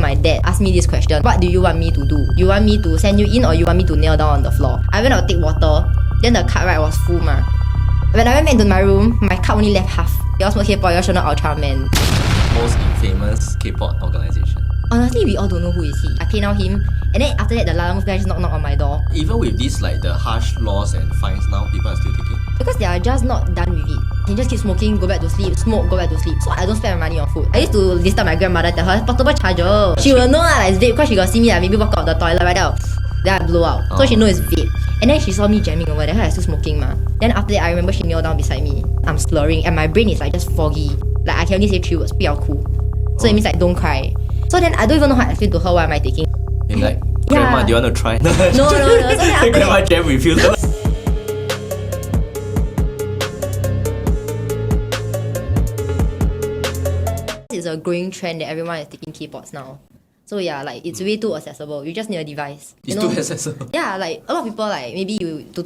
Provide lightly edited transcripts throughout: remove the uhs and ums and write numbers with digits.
my dad asked me this question. What do you want me to do? You want me to send you in or you want me to kneel down on the floor? I went out to take water. Then the cup was full ma. When I went back into my room, my cup only left half. You all smoke Kpod, you all should know Ultraman. Most infamous Kpod organization. Honestly, we all don't know who is he. I pay now him, and then after that, the Lalamove guy just knock on my door. Even with this like the harsh laws and fines now, people are still taking. Because they are just not done with it. They just keep smoking, go back to sleep, smoke, go back to sleep. So I don't spend my money on food. I used to disturb my grandmother, tell her, portable charger. She will know like it's vape because she got see me like maybe walk out of the toilet right now. Then I blow out. So she knows it's vape. And then she saw me jamming over there, I still smoking ma. Then after that, I remember she knelt down beside me. I'm slurring and my brain is like just foggy. Like I can only say 3 words, 不要哭. So it means like don't cry. So then I don't even know how to explain to her what am I taking. And like, Grandma, do you want to try? No. So then after Grandma jam with you. It's a growing trend that everyone is taking Kpods now. So yeah, like it's way too accessible. You just need a device. It's too accessible. Yeah, like a lot of people like maybe you to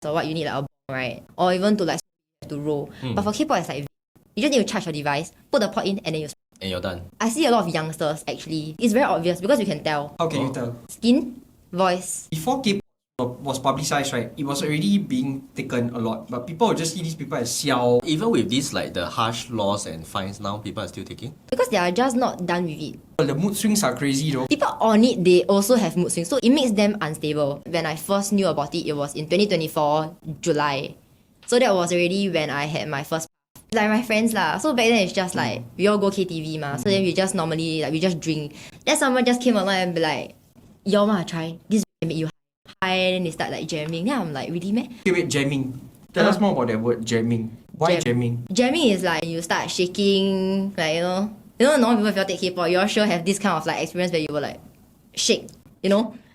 or what you need like a bomb, right? Or even to like to roll. But for Kpod it's like you just need to charge your device, put the pod in and then you And you're done. I see a lot of youngsters actually. It's very obvious because you can tell. How can you tell? Skin, voice. Before Kpod was publicized, right, it was already being taken a lot. But people would just see these people as xiao. Even with this like the harsh laws and fines now, people are still taking. Because they are just not done with it. The mood swings are crazy though. People on it, they also have mood swings. So it makes them unstable. When I first knew about it, it was in 2024, July. So that was already when I had my first like my friends lah. So back then it's just like we all go KTV ma. So then we just normally like we just drink. Then someone just came along and be like, y'all wanna try? This will make you high. Then they start like jamming. Then I'm like, really man? Okay, wait, jamming. Tell us more about that word, jamming. Why jamming? Jamming is like you start shaking, like normal people if you take Kpod, you all sure have this kind of like experience where you will like shake,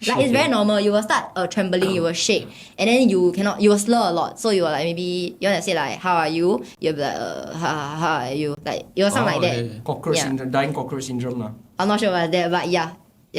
Like it's very normal. You will start trembling, you will shake, and then you will slur a lot. So you will like maybe you wanna say like how are you? You'll be like how are you? Like it will sound like that. Cockroach syndrome, dying cockroach syndrome lah. I'm not sure about that, but yeah,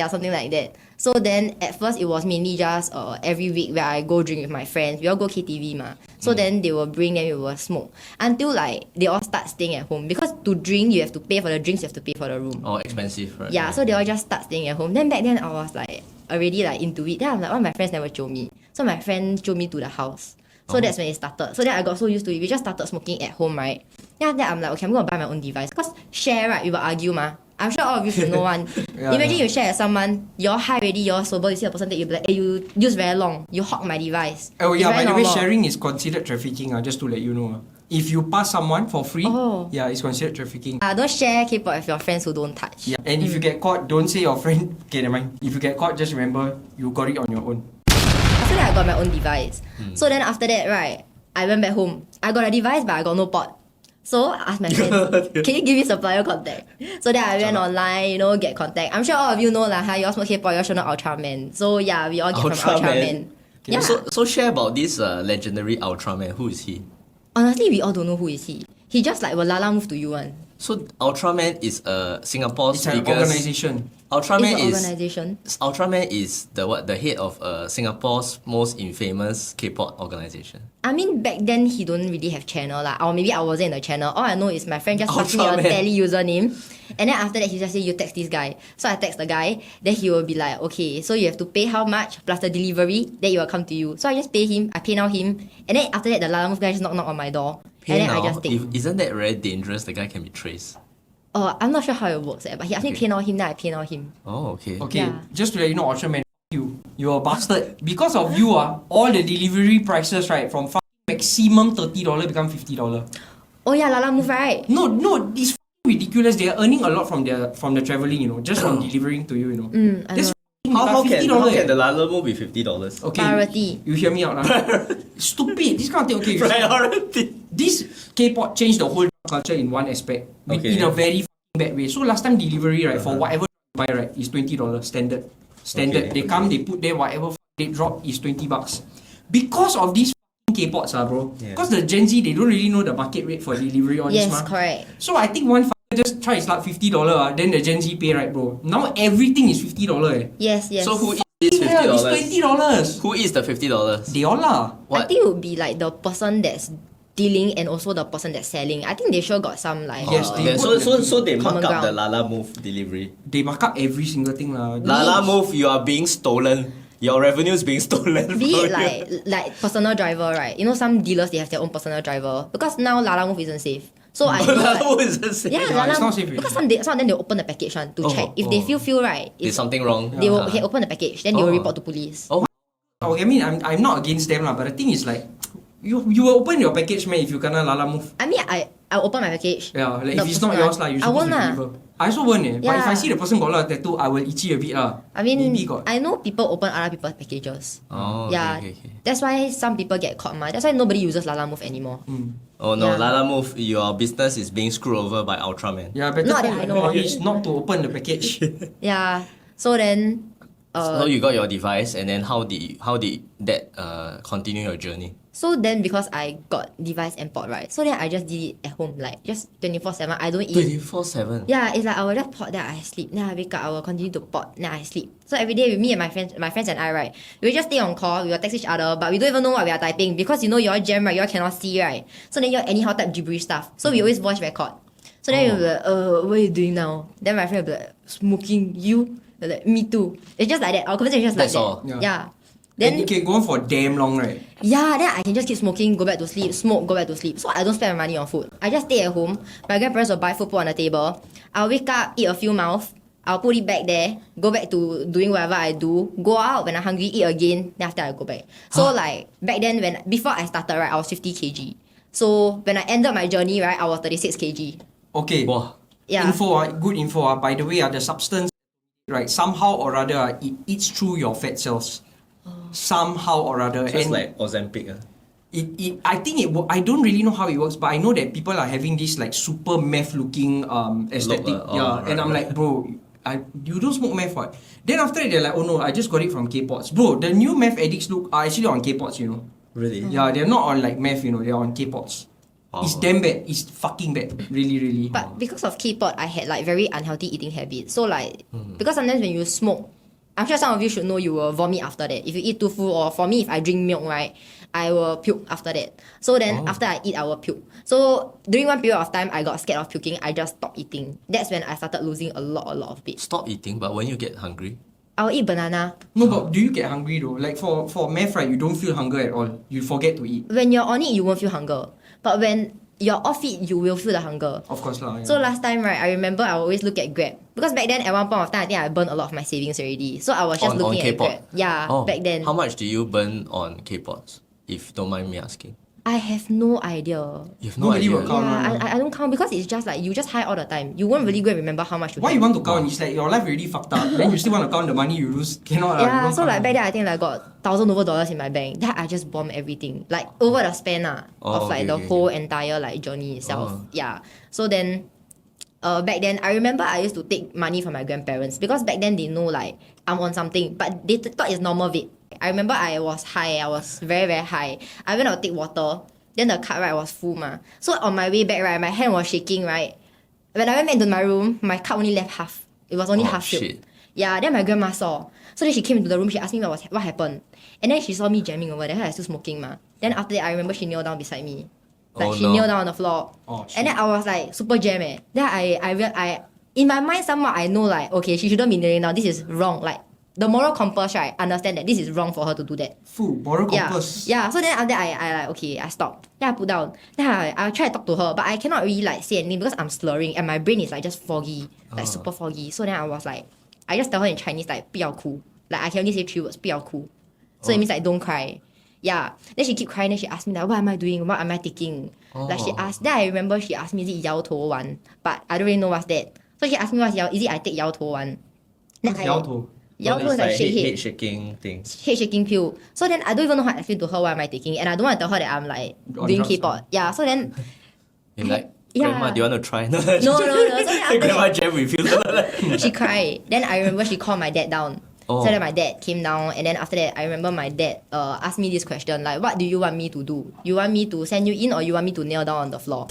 something like that. So then at first it was mainly just every week where I go drink with my friends. We all go KTV ma. So then they will bring, then we will smoke until like they all start staying at home because to drink you have to pay for the drinks, you have to pay for the room. Oh, expensive, right? Yeah, so they all just start staying at home. Then back then I was like already like into it. Then I'm like, one of my friends never jio me. So my friend jio me to the house. So that's when it started. So then I got so used to it. We just started smoking at home, right? Then after that I'm like, okay, I'm gonna buy my own device. Because share, right, we will argue ma. I'm sure all of you should know one. Imagine you share with someone, you're high already, you're sober, you see a person that you be like, hey, you use very long, you hog my device. Oh yeah, by the way, normal. sharing is considered trafficking, just to let you know. If you pass someone for free, yeah, it's considered trafficking. Don't share Kpod with your friends who don't touch. Yeah, and if you get caught, don't say your friend, okay, never mind. If you get caught, just remember, you got it on your own. After that, I got my own device. So then after that, right, I went back home. I got a device, but I got no pod. So I asked my friend, can you give me supplier contact? So then I went online, get contact. I'm sure all of you know lah, you all smoke Kpod, you all should know Ultraman. So yeah, we all get from Ultraman. Okay. Yeah. So share about this legendary Ultraman. Who is he? Honestly, we all don't know who is he. He just like will Lalamove to you one. So Ultraman is Singapore's It's an biggest organization. Ultraman is the head of Singapore's most infamous Kpod organization. I mean, back then he don't really have channel lah, or maybe I wasn't in the channel. All I know is my friend just passed me a tele username, and then after that he just say you text this guy. So I text the guy, then he will be like, okay, so you have to pay how much plus the delivery, then it will come to you. So I just pay him, I pay now him, and then after that the Lalamove guy just knock on my door, and then I just take. Isn't that very dangerous? The guy can be traced. I'm not sure how it works, but he asked me pay now him, then I pay now him. Oh, okay. Okay, Yeah. just to let you know, Ultraman, you're a bastard. Because of you, all the delivery prices, right, from maximum $30 become $50. Oh yeah, Lalamove, right? No, it's ridiculous. They are earning a lot from the traveling, just from delivering to you, I That's How can $50 the Lalamove be $50? Okay, Priority. you hear me out now. Stupid. This kind of thing. Okay, Priority. this Kpod changed the whole culture in one aspect, in a very bad way. So last time delivery, right, for whatever you buy, right, is $20 standard. Okay. They come, they put there whatever they drop is $20. Because of these Kpods, bro. Because the Gen Z, they don't really know the market rate for delivery on this. Yes, correct. So I think one just try his luck $50, then the Gen Z pay, right, bro. Now everything is $50. Yes. So who is this Yeah, it's $50? $20. Who is the $50? They all lah. What? I think it would be like the person that's dealing and also the person that's selling. I think they sure got some like Yes, they Yeah, so they mark common up the ground. Lala Move delivery. They mark up every single thing lah. Lala Move, you are being stolen. Your revenue is being stolen. Be from it you. like personal driver, right? You know some dealers they have their own personal driver because now Lala Move isn't safe. So I know Lala like, Move is the same. yeah, Yeah, Lala it's not Move, safe already. because some of them they open the package one to Oh, check if they feel right. There's If something wrong. they will okay, open the package, then they will report to police. Oh, Oh, I mean, I'm not against them lah, but the thing is like, you will open your package, man, if you kena Lala Move. I mean I open my package. Yeah, like The if it's not person- yours lah, you're I supposed won't to lah. deliver. I also won't but if I Yeah. see the person got a lot of tattoo, I will itchy a bit lah. I mean, Maybe got. I know people open other people's packages. oh Yeah, okay. that's why some people get caught, ma. That's why nobody uses Lala Move anymore. Oh no, Yeah. Lala Move, your business is being screwed over by Ultraman. Yeah, better Not put that I my know of. knowledge not to open the package. Yeah. So then, So you got your device, and then how did that continue your journey? so then because I got device and port, right? So then I just did it at home, like just 24/7. I don't eat. 24/7. Yeah, it's like I will just port, then I sleep. Then I wake up, I will continue to port, then I sleep. So every day with me and my friends and I, right, we will just stay on call, we will text each other, but we don't even know what we are typing because you know you're jam, right? You all cannot see, right? So then you anyhow type gibberish stuff. So we always voice record. So then we'll be like, what are you doing now? Then my friend will be like, smoking, you? They're like, me too. It's just like that. Our conversation is just That's like all. that. Yeah. Yeah. Then Then it can go on for damn long, right? yeah, then I can just keep smoking, go back to sleep, smoke, go back to sleep. So I don't spend my money on food. I just stay at home. My grandparents will buy food, put on the table. I'll wake up, eat a few mouths. I'll put it back there, go back to doing whatever I do, go out when I'm hungry, eat again, then after I go back. So like back then before I started, right, I was 50 kg. So when I ended my journey, right, I was 36 kg. Okay. Wow. Yeah. Good info. By the way, the substance, right, somehow or other, it eats through your fat cells. Somehow or other. So it's And like Ozempic. I think I don't really know how it works, but I know that people are having this like super meth looking aesthetic. Look, yeah, right, and I'm right. like, bro, you don't smoke meth, what? Then after that, they're like, oh no, I just got it from Kpods. Bro, the new meth addicts are actually on Kpods, you know. Really? Yeah, they're not on like meth, you know, they're on Kpods. Wow. It's damn bad. It's fucking bad. Really, really. But because of Kpod, I had like very unhealthy eating habits. So like, because sometimes when you smoke, I'm sure some of you should know you will vomit after that. If you eat too full, or for me, if I drink milk, right, I will puke after that. So then after I eat, I will puke. So during one period of time, I got scared of puking. I just stopped eating. That's when I started losing a lot of weight. Stop eating, but when you get hungry, I will eat banana. No, but do you get hungry though? Like for meth, right, you don't feel hunger at all. You forget to eat. When you're on it, you won't feel hunger. But when you're off it, you will feel the hunger. Of course lah. Yeah. So last time, right, I remember I always look at Grab. Because back then, at one point of time, I think I burned a lot of my savings already. So I was just on looking at Kpod. Grab. Yeah, back then. How much do you burn on Kpods? If don't mind me asking. I have no idea. You have no Nobody idea. will count. Yeah, I don't count because it's just like you just high all the time. You won't really go and remember how much you Why have. you want to count? It's like your life already fucked up. Then you still want to count the money you lose. Cannot lah. Yeah, You don't so count. like back then I think like got $1,000 in my bank. Then I just bomb everything. Like over the span of like okay, the okay, whole entire like journey itself. Oh. Yeah. So then back then I remember I used to take money from my grandparents because back then they know like I'm on something, but they thought it's normal vape. I remember I was high, I was very, very high. I went to take water, then the cup right was full ma. So on my way back right, my hand was shaking right. When I went back into my room, my cup only left half. It was only half filled. Shit. Yeah, then my grandma saw. So then she came into the room, she asked me what happened. And then she saw me jamming over there, I was still smoking ma. Then after that I remember she knelt down beside me. Like Oh, she no. knelt down on the floor. Oh, shit. And then I was like super jam eh. Then I in my mind somehow I know like okay, she shouldn't be kneeling down. This is wrong. Like the moral compass, right? Understand that this is wrong for her to do that. Full moral Yeah. compass. Yeah. So then after that I like okay, I stopped. Then I put down. Then I try to talk to her, but I cannot really like say anything because I'm slurring and my brain is like just foggy, like super foggy. So then I was like, I just tell her in Chinese like 不要哭. Like I can only say 3 words 不要哭. So it means like don't cry. Yeah. Then she keep crying. Then she asked me like, what am I doing? What am I taking? Like she asked. Then I remember she asked me is it 摇头丸? But I don't really know what's that. So she asked me is it I take 摇头丸? Then What's 摇头? 摇头 is like shake head head. shaking things. Head shaking pill. So then I don't even know how to explain to her what am I taking, and I don't want to tell her that I'm like On doing drugs, Kpod. Yeah. So then You're like, Yeah. Grandma, do you want to try? no. So then after Grandma that, jam with you. she cried. Then I remember she called my dad down. Oh. So then my dad came down, and then after that I remember my dad asked me this question like, what do you want me to do? You want me to send you in or you want me to kneel down on the floor?